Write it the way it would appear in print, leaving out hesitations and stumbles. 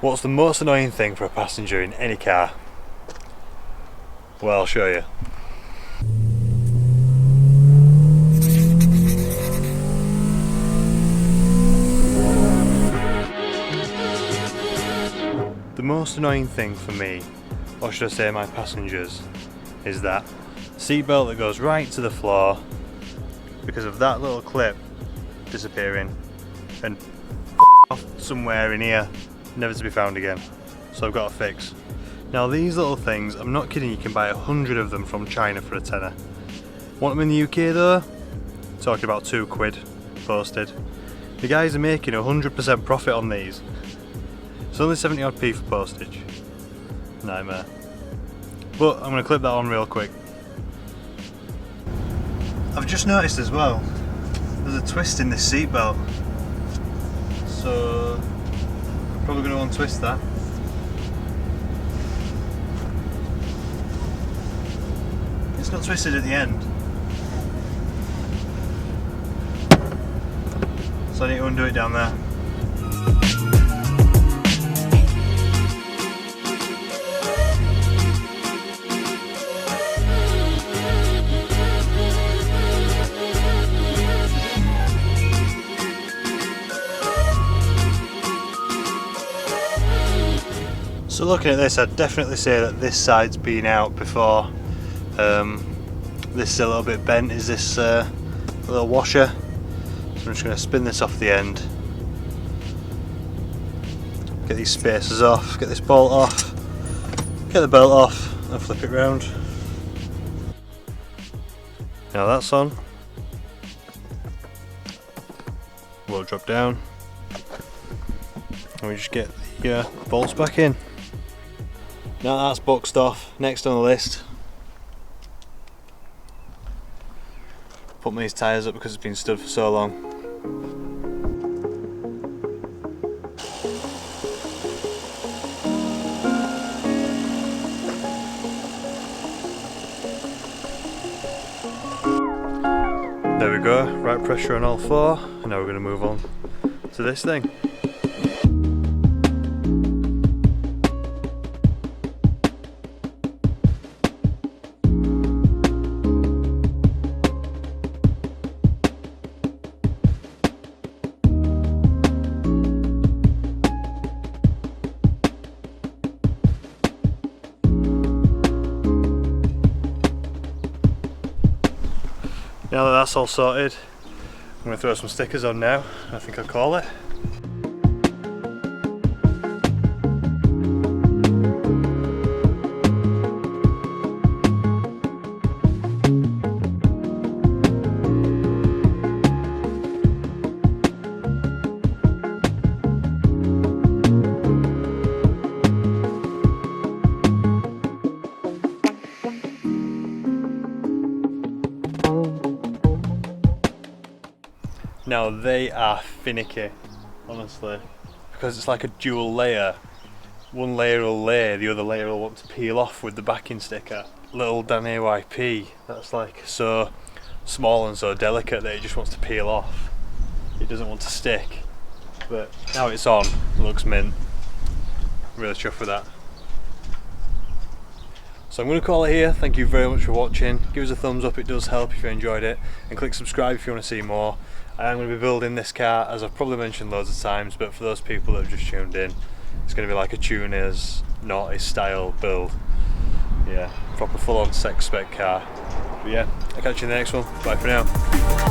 What's the most annoying thing for a passenger in any car? Well, I'll show you. The most annoying thing for me, or should I say my passengers, is that seatbelt that goes right to the floor because of that little clip disappearing and off somewhere in here, never to be found again. So I've got a fix. Now these little things, I'm not kidding, you can buy 100 of them from China for a tenner. Want them in the UK though? Talking about £2 posted. The guys are making 100% profit on these. It's only 70 odd p for postage. Nightmare. But I'm going to clip that on real quick. I've just noticed as well, there's a twist in this seatbelt. So I'm probably going to untwist that. It's not twisted at the end. So I need to undo it down there. So looking at this, I'd definitely say that this side's been out before. This is a little bit bent, is this little washer. So I'm just going to spin this off the end. Get these spacers off, get this bolt off, get the belt off and flip it round. Now that's on. We'll drop down and we just get the bolts back in. Now that's boxed off, next on the list, put these tyres up because it's been stood for so long. There we go, right pressure on all four, and now we're going to move on to this thing. Now that that's all sorted, I'm going to throw some stickers on now, I think I'll call it. Now they are finicky, honestly, because it's like a dual layer. One layer will lay, the other layer will want to peel off with the backing sticker. Little Dan AYP, that's like so small and so delicate that it just wants to peel off. It doesn't want to stick. But now it's on, it looks mint. Really chuffed with that. So I'm going to call it here. Thank you very much for watching. Give us a thumbs up, it does help if you enjoyed it, and click subscribe if you want to see more. I am going to be building this car, as I've probably mentioned loads of times, but for those people that have just tuned in, it's going to be like a tuner's naughty style build. Yeah, proper full on sex spec car. But yeah, I'll catch you in the next one. Bye for now.